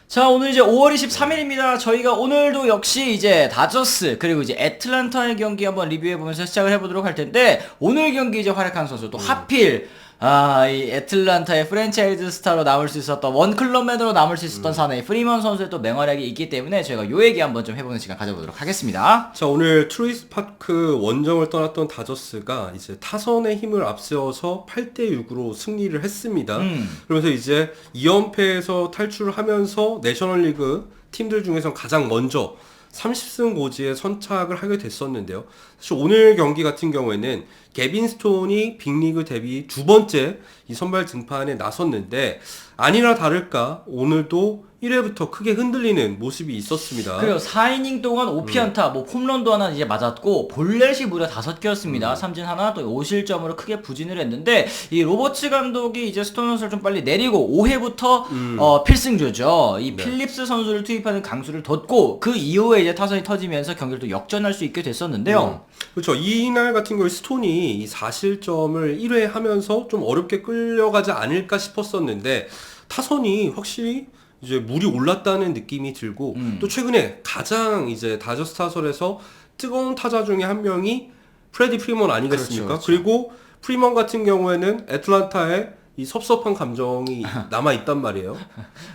자, 오늘 이제 5월 23일입니다. 저희가 오늘도 역시 이제 다저스 그리고 이제 애틀란타의 경기 한번 리뷰해보면서 시작을 해보도록 할 텐데, 오늘 경기 이제 활약한 선수 또 하필 이 애틀란타의 프랜차이즈 스타로 남을 수 있었던, 원클럽맨으로 남을 수 있었던 사나이 프리먼 선수의 또 맹활약이 있기 때문에 저희가 요 얘기 한번 좀 해보는 시간 가져보도록 하겠습니다. 자, 오늘 트루이스 파크 원정을 떠났던 다저스가 이제 타선의 힘을 앞세워서 8대6으로 승리를 했습니다. 그러면서 이제 2연패에서 탈출하면서 내셔널리그 팀들 중에서 가장 먼저 30승 고지에 선착을 하게 됐었는데요. 사실 오늘 경기 같은 경우에는 개빈 스톤이 빅리그 데뷔 두 번째 이 선발 등판에 나섰는데, 아니나 다를까 오늘도 1회부터 크게 흔들리는 모습이 있었습니다. 그리고 4이닝 동안 5피안타, 뭐 홈런도 하나 이제 맞았고 볼넷이 무려 5개였습니다. 삼진 하나, 또 5실점으로 크게 부진을 했는데, 이 로버츠 감독이 이제 스톤 선수를 좀 빨리 내리고 5회부터 필승조죠. 이 필립스 선수를 투입하는 강수를 뒀고, 그 이후에 이제 타선이 터지면서 경기를 또 역전할 수 있게 됐었는데요. 그렇죠. 이날 같은 경우에 스톤이 이 4실점을 1회 하면서 좀 어렵게 끌려가지 않을까 싶었었는데, 타선이 확실히 이제 물이 올랐다는 느낌이 들고, 또 최근에 가장 이제 다저스 타선에서 뜨거운 타자 중에 한 명이 프레디 프리먼 아니겠습니까? 그렇죠. 그리고 프리먼 같은 경우에는 애틀란타에 이 섭섭한 감정이 남아 있단 말이에요.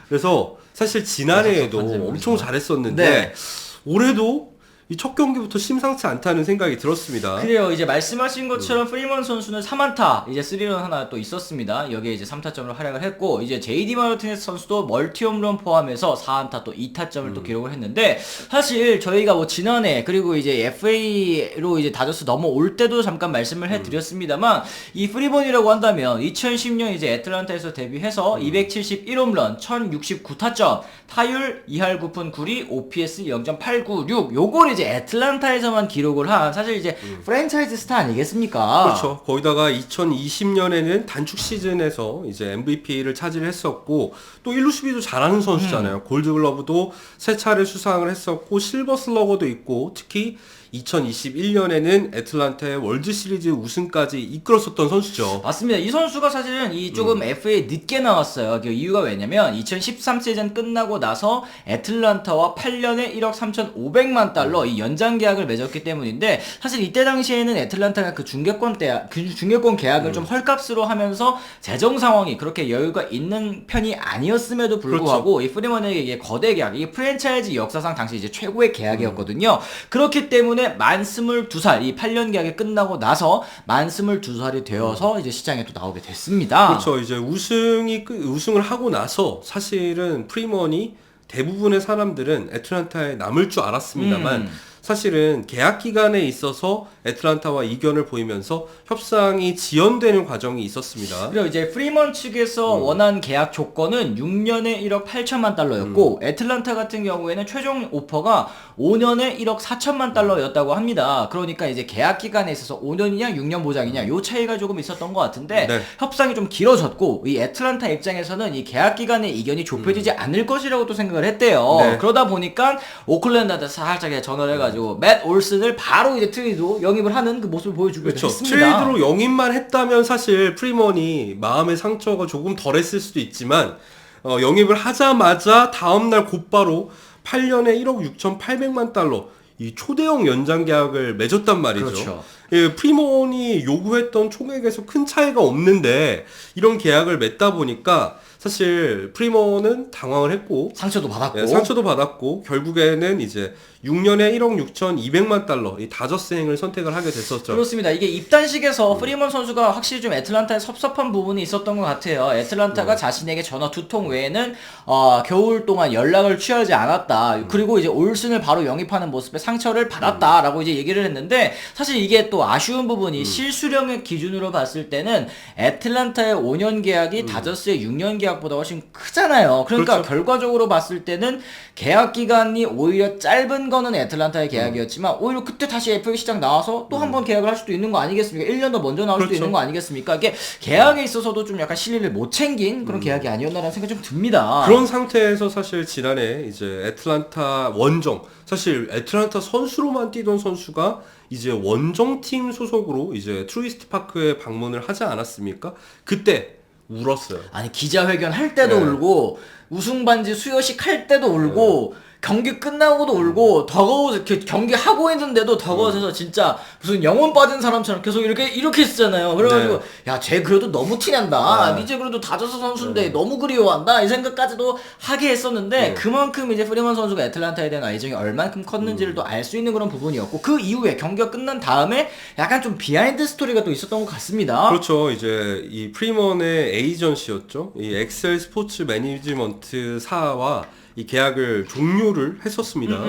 그래서 사실 지난해에도 엄청 잘했었는데, 네. 올해도 이 첫 경기부터 심상치 않다는 생각이 들었습니다. 그래요. 이제 말씀하신 것처럼 프리먼 선수는 3안타, 이제 3런 하나 또 있었습니다. 여기에 이제 3타점으로 활약을 했고, 이제 JD 마르티네스 선수도 멀티 홈런 포함해서 4안타 또 2타점을 또 기록을 했는데, 사실 저희가 뭐 지난해 그리고 이제 FA로 이제 다저스 넘어올 때도 잠깐 말씀을 해드렸습니다만, 이 프리먼이라고 한다면 2010년 이제 애틀란타에서 데뷔해서 271홈런, 1069타점, 타율 2할 9푼 9리, OPS 0.896, 요걸 이제 애틀란타에서만 기록을 한, 사실 이제 프랜차이즈 스타 아니겠습니까? 그렇죠. 거기다가 2020년에는 단축 시즌에서 이제 MVP를 차지했었고, 또 1루 수비도 잘하는 선수잖아요. 골드글러브도 3차례 수상을 했었고, 실버 슬러거도 있고, 특히 2021년에는 애틀란타의 월드시리즈 우승까지 이끌었었던 선수죠. 맞습니다. 이 선수가 사실은 이 조금 FA에 늦게 나왔어요. 그 이유가 왜냐면 2013 시즌 끝나고 나서 애틀란타와 8년에 1억 3,500만 달러 이 연장 계약을 맺었기 때문인데, 사실 이때 당시에는 애틀란타가 그 중계권 계약을 좀 헐값으로 하면서 재정 상황이 그렇게 여유가 있는 편이 아니었음에도 불구하고, 그렇죠, 이 프리먼에게 이게 거대 계약, 이게 프랜차이즈 역사상 당시 이제 최고의 계약이었거든요. 그렇기 때문에 만 22살, 이 8년 계약이 끝나고 나서 만 22살이 되어서 이제 시장에 또 나오게 됐습니다. 그렇죠. 이제 우승을 하고 나서 사실은 프리먼이 대부분의 사람들은 애틀란타에 남을 줄 알았습니다만, 사실은 계약 기간에 있어서 애틀란타와 이견을 보이면서 협상이 지연되는 과정이 있었습니다. 그리고 이제 프리먼 측에서 원한 계약 조건은 6년에 1억 8천만 달러였고, 애틀란타 같은 경우에는 최종 오퍼가 5년에 1억 4천만 달러였다고 합니다. 그러니까 이제 계약 기간에 있어서 5년이냐 6년 보장이냐 요 차이가 조금 있었던 것 같은데, 네. 협상이 좀 길어졌고, 이 애틀란타 입장에서는 이 계약 기간의 이견이 좁혀지지 않을 것이라고 또 생각을 했대요. 네. 그러다 보니까 오클랜드한테 살짝 전화를 해가지고 맷 올슨을 바로 이제 트레이드로 영입을 하는 그 모습을 보여주기로 그렇죠. 했습니다. 트레이드로 영입만 했다면 사실 프리먼이 마음의 상처가 조금 덜했을 수도 있지만, 영입을 하자마자 다음날 곧바로 8년에 1억 6,800만 달러 이 초대형 연장 계약을 맺었단 말이죠. 그렇죠. 예, 프리먼이 요구했던 총액에서 큰 차이가 없는데 이런 계약을 맺다 보니까 사실 프리먼은 당황을 했고, 상처도 받았고, 상처도 받았고, 결국에는 이제 6년에 1억 6,200만 달러 이 다저스행을 선택을 하게 됐었죠. 그렇습니다. 이게 입단식에서 프리먼 선수가 확실히 좀 애틀란타에 섭섭한 부분이 있었던 것 같아요. 애틀란타가 자신에게 전화 2통 외에는 겨울 동안 연락을 취하지 않았다. 그리고 이제 올슨을 바로 영입하는 모습에 상처를 받았다라고 이제 얘기를 했는데, 사실 이게 또 아쉬운 부분이 실수령의 기준으로 봤을 때는 애틀란타의 5년 계약이 다저스의 6년 계약보다 훨씬 크잖아요. 그러니까 그렇죠. 결과적으로 봤을 때는 계약 기간이 오히려 짧은 거는 애틀란타의 계약이었지만, 오히려 그때 다시 FA 시장 나와서 또 한 번 계약을 할 수도 있는 거 아니겠습니까? 1년 더 먼저 나올 수도 그렇죠. 있는 거 아니겠습니까? 이게 계약에 있어서도 좀 약간 실리를 못 챙긴 그런 계약이 아니었나라는 생각이 좀 듭니다. 그런 상태에서 사실 지난해 이제 애틀란타 원정, 사실 애틀란타 선수로만 뛰던 선수가 이제 원정팀 소속으로 이제 트루이스트 파크에 방문을 하지 않았습니까? 그때 울었어요. 아니 기자회견 할 때도 네. 울고 우승 반지 수여식 할 때도 울고 경기 끝나고도 울고 더거워서 경기 하고 있는데도 더거워서 진짜 무슨 영혼 빠진 사람처럼 계속 이렇게 했잖아요. 그래가지고 야 쟤 그래도 너무 티낸다. 이제 그래도 다저스 선수인데 너무 그리워한다. 이 생각까지도 하게 했었는데 그만큼 이제 프리먼 선수가 애틀란타에 대한 애정이 얼만큼 컸는지를 또 알 수 있는 그런 부분이었고 그 이후에 경기가 끝난 다음에 약간 좀 비하인드 스토리가 또 있었던 것 같습니다. 그렇죠. 이제 이 프리먼의 에이전시였죠. 이 엑셀 스포츠 매니지먼트사와 이 계약을 종료를 했었습니다.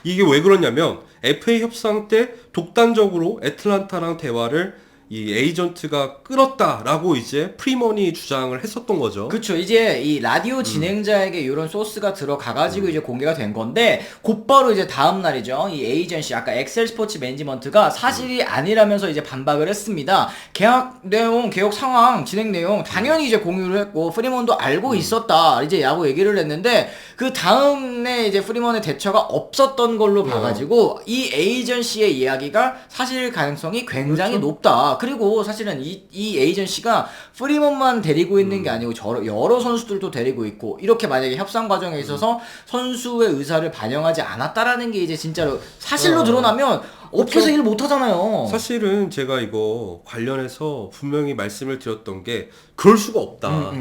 이게 왜 그러냐면 FA 협상 때 독단적으로 애틀란타랑 대화를 이 에이전트가 끌었다라고 이제 프리먼이 주장을 했었던 거죠. 그쵸. 이제 이 라디오 진행자에게 이런 소스가 들어가가지고 이제 공개가 된 건데, 곧바로 이제 다음 날이죠. 이 에이전시, 아까 엑셀 스포츠 매니지먼트가 사실이 아니라면서 이제 반박을 했습니다. 계약 내용, 계약 상황, 진행 내용, 당연히 이제 공유를 했고, 프리먼도 알고 있었다. 이제 야구 얘기를 했는데, 그 다음에 이제 프리먼의 대처가 없었던 걸로 봐가지고, 이 에이전시의 이야기가 사실 가능성이 굉장히 높다. 그리고 사실은 이 에이전시가 프리먼만 데리고 있는 게 아니고 여러 선수들도 데리고 있고 이렇게 만약에 협상 과정에 있어서 선수의 의사를 반영하지 않았다라는 게 이제 진짜로 사실로 드러나면 업계에서 일 못하잖아요. 사실은 제가 이거 관련해서 분명히 말씀을 드렸던 게 그럴 수가 없다.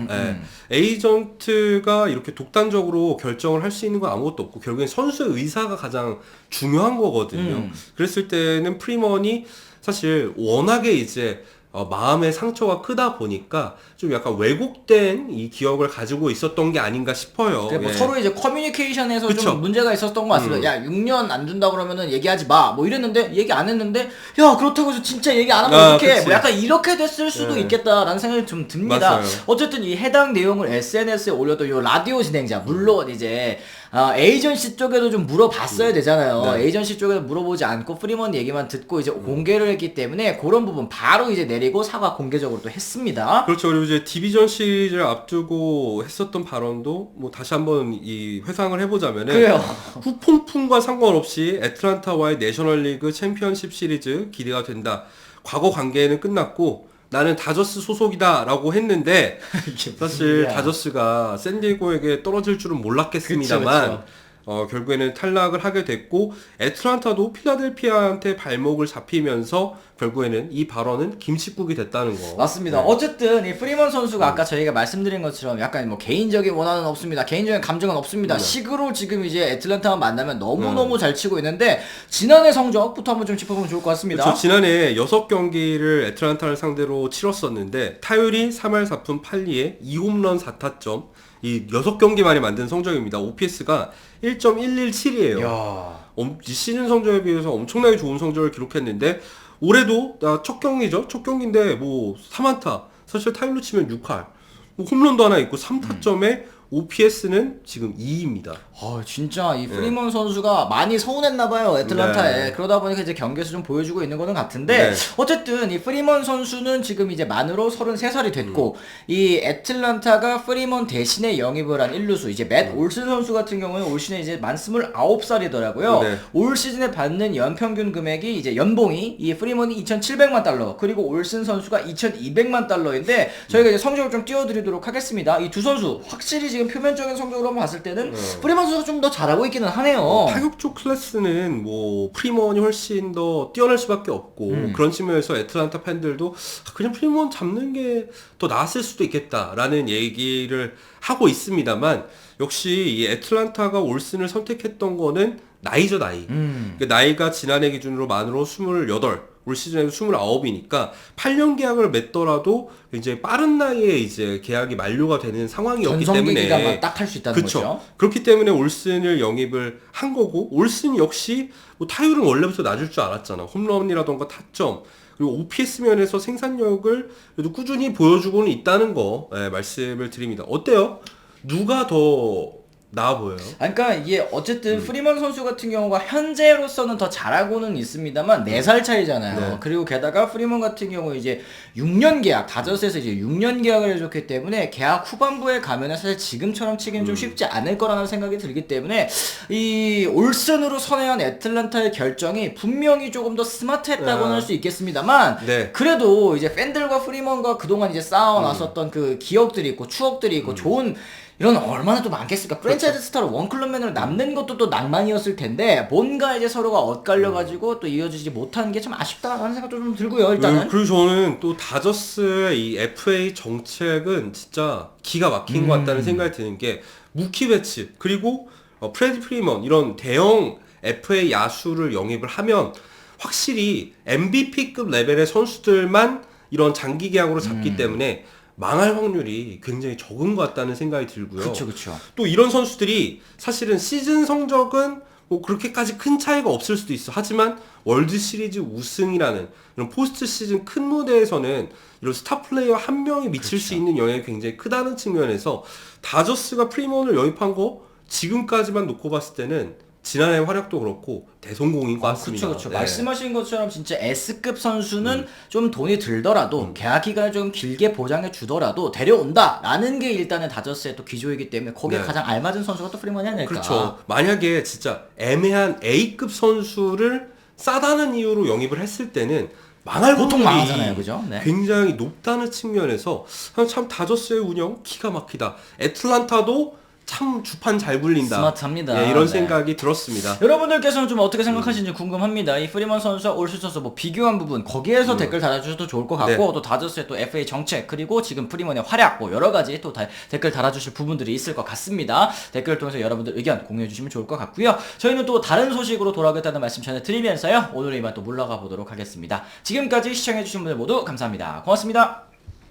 에이전트가 이렇게 독단적으로 결정을 할 수 있는 건 아무것도 없고 결국엔 선수의 의사가 가장 중요한 거거든요. 그랬을 때는 프리먼이 사실 워낙에 이제 마음의 상처가 크다 보니까 좀 약간 왜곡된 이 기억을 가지고 있었던 게 아닌가 싶어요. 뭐 서로 이제 커뮤니케이션에서 그쵸. 좀 문제가 있었던 것 같습니다. 야 6년 안 준다 그러면은 얘기하지 마. 뭐 이랬는데 얘기 안 했는데 야 그렇다고 해서 진짜 얘기 안 하면 어떡해. 뭐 약간 이렇게 됐을 수도 있겠다라는 생각이 좀 듭니다. 맞아요. 어쨌든 이 해당 내용을 SNS에 올렸던 요 라디오 진행자 물론 이제 에이전시 쪽에도 좀 물어봤어야 되잖아요. 에이전시 쪽에도 물어보지 않고 프리먼 얘기만 듣고 이제 공개를 했기 때문에 그런 부분 바로 이제 내리고 사과 공개적으로 또 했습니다. 그렇죠. 그리고 이제 디비전 시리즈를 앞두고 했었던 발언도 뭐 다시 한번 이 회상을 해보자면은 그래요. 후폭풍과 상관없이 애틀란타와의 내셔널리그 챔피언십 시리즈 기대가 된다. 과거 관계는 끝났고 나는 다저스 소속이다라고 했는데 사실 다저스가 샌디에고에게 떨어질 줄은 몰랐겠습니다만 그쵸. 결국에는 탈락을 하게 됐고 애틀란타도 필라델피아한테 발목을 잡히면서 결국에는 이 발언은 김칫국이 됐다는 거. 맞습니다. 어쨌든 이 프리먼 선수가 아까 저희가 말씀드린 것처럼 약간 뭐 개인적인 원한은 없습니다. 개인적인 감정은 없습니다. 식으로 지금 이제 애틀란타만 만나면 너무너무 잘 치고 있는데 지난해 성적부터 한번 좀 짚어보면 좋을 것 같습니다. 그렇죠. 지난해 6경기를 애틀란타를 상대로 치렀었는데 타율이 3할 4푼 8리에 2홈런 4타점 이 6경기 만에 만든 성적입니다. OPS가 1.117이에요. 시즌 성적에 비해서 엄청나게 좋은 성적을 기록했는데 올해도 첫 경기죠. 첫 경기인데 뭐 3안타. 사실 타율로 치면 6할. 뭐 홈런도 하나 있고 3타점에 OPS는 지금 2입니다. 진짜 이 프리먼 선수가 많이 서운했나봐요 애틀란타에. 그러다 보니까 이제 경기에서 좀 보여주고 있는 거는 같은데 어쨌든 이 프리먼 선수는 지금 이제 만으로 33살이 됐고 이 애틀란타가 프리먼 대신에 영입을 한 1루수 이제 맷 올슨 선수 같은 경우는 올 시즌에 이제 만 29살이더라고요. 올 시즌에 받는 연평균 금액이 이제 연봉이 이 프리먼이 2,700만 달러 그리고 올슨 선수가 2,200만 달러인데 저희가 이제 성적을 좀 띄워드리도록 하겠습니다. 이 두 선수 확실히 지금 표면적인 성적으로 봤을 때는 프리먼 선수가 좀 더 잘하고 있기는 하네요. 타격 쪽 클래스는 뭐 프리먼이 훨씬 더 뛰어날 수밖에 없고 그런 측면에서 애틀란타 팬들도 그냥 프리먼 잡는 게 더 나았을 수도 있겠다라는 얘기를 하고 있습니다만 역시 이 애틀란타가 올슨을 선택했던 거는 나이죠 나이. 그 나이가 지난해 기준으로 만으로 28. 올 시즌에도 29이니까 8년 계약을 맺더라도 이제 빠른 나이에 이제 계약이 만료가 되는 상황이었기 때문에 기간만 딱 할 수 있다는 거죠. 그렇기 때문에 올슨을 영입을 한 거고 올슨 역시 뭐 타율은 원래부터 낮을 줄 알았잖아. 홈런이라던가 타점 그리고 OPS 면에서 생산력을 그래도 꾸준히 보여주고는 있다는 거 말씀을 드립니다. 어때요? 누가 더 나아 보여요. 그러니까 이게 어쨌든 프리먼 선수 같은 경우가 현재로서는 더 잘하고는 있습니다만 4살 차이잖아요. 네. 그리고 게다가 프리먼 같은 경우 이제 6년 계약, 다저스에서 이제 6년 계약을 해줬기 때문에 계약 후반부에 가면은 사실 지금처럼 치기는 좀 쉽지 않을 거라는 생각이 들기 때문에 이 올슨으로 선회한 애틀란타의 결정이 분명히 조금 더 스마트했다고는 할 수 있겠습니다만 네. 그래도 이제 팬들과 프리먼과 그동안 이제 쌓아놨었던 그 기억들이 있고 추억들이 있고 좋은 이런 얼마나 또 많겠습니까? 프랜차이즈 스타로 원클럽맨으로 남는 것도 또 낭만이었을 텐데 뭔가 이제 서로가 엇갈려가지고 또 이어지지 못하는 게 참 아쉽다라는 생각도 좀 들고요. 일단은 그리고 저는 또 다저스의 이 FA 정책은 진짜 기가 막힌 것 같다는 생각이 드는 게 무키 배츠 그리고 프레디 프리먼 이런 대형 FA 야수를 영입을 하면 확실히 MVP급 레벨의 선수들만 이런 장기 계약으로 잡기 때문에 망할 확률이 굉장히 적은 것 같다는 생각이 들고요. 그렇죠. 또 이런 선수들이 사실은 시즌 성적은 뭐 그렇게까지 큰 차이가 없을 수도 있어. 하지만 월드 시리즈 우승이라는 이런 포스트 시즌 큰 무대에서는 이런 스타 플레이어 한 명이 미칠 수 있는 영향이 굉장히 크다는 측면에서 다저스가 프리먼을 영입한 거 지금까지만 놓고 봤을 때는 지난해 활약도 그렇고 대성공인 것 같습니다. 그렇죠. 네. 말씀하신 것처럼 진짜 S급 선수는 좀 돈이 들더라도 계약 기간을 좀 길게 보장해 주더라도 데려온다라는 게 일단은 다저스의 또 기조이기 때문에 거기에 네. 가장 알맞은 선수가 또 프리먼이 아닐까. 그렇죠. 만약에 진짜 애매한 A급 선수를 싸다는 이유로 영입을 했을 때는 망할 보통 확률이 망하잖아요, 그죠? 네. 굉장히 높다는 측면에서 참 다저스의 운영 기가 막히다. 애틀란타도 참 주판 잘 굴린다. 스마트합니다. 예, 이런 네. 생각이 들었습니다. 여러분들께서는 좀 어떻게 생각하시는지 궁금합니다. 이 프리먼 선수와 올슨 선수 뭐 비교한 부분 거기에서 댓글 달아주셔도 좋을 것 같고 네. 또 다저스의 또 FA 정책 그리고 지금 프리먼의 활약 뭐 여러 가지 또 댓글 달아주실 부분들이 있을 것 같습니다. 댓글을 통해서 여러분들 의견 공유해 주시면 좋을 것 같고요. 저희는 또 다른 소식으로 돌아오겠다는 말씀 전해드리면서요. 오늘의 이만 또 물러가 보도록 하겠습니다. 지금까지 시청해 주신 분들 모두 감사합니다. 고맙습니다.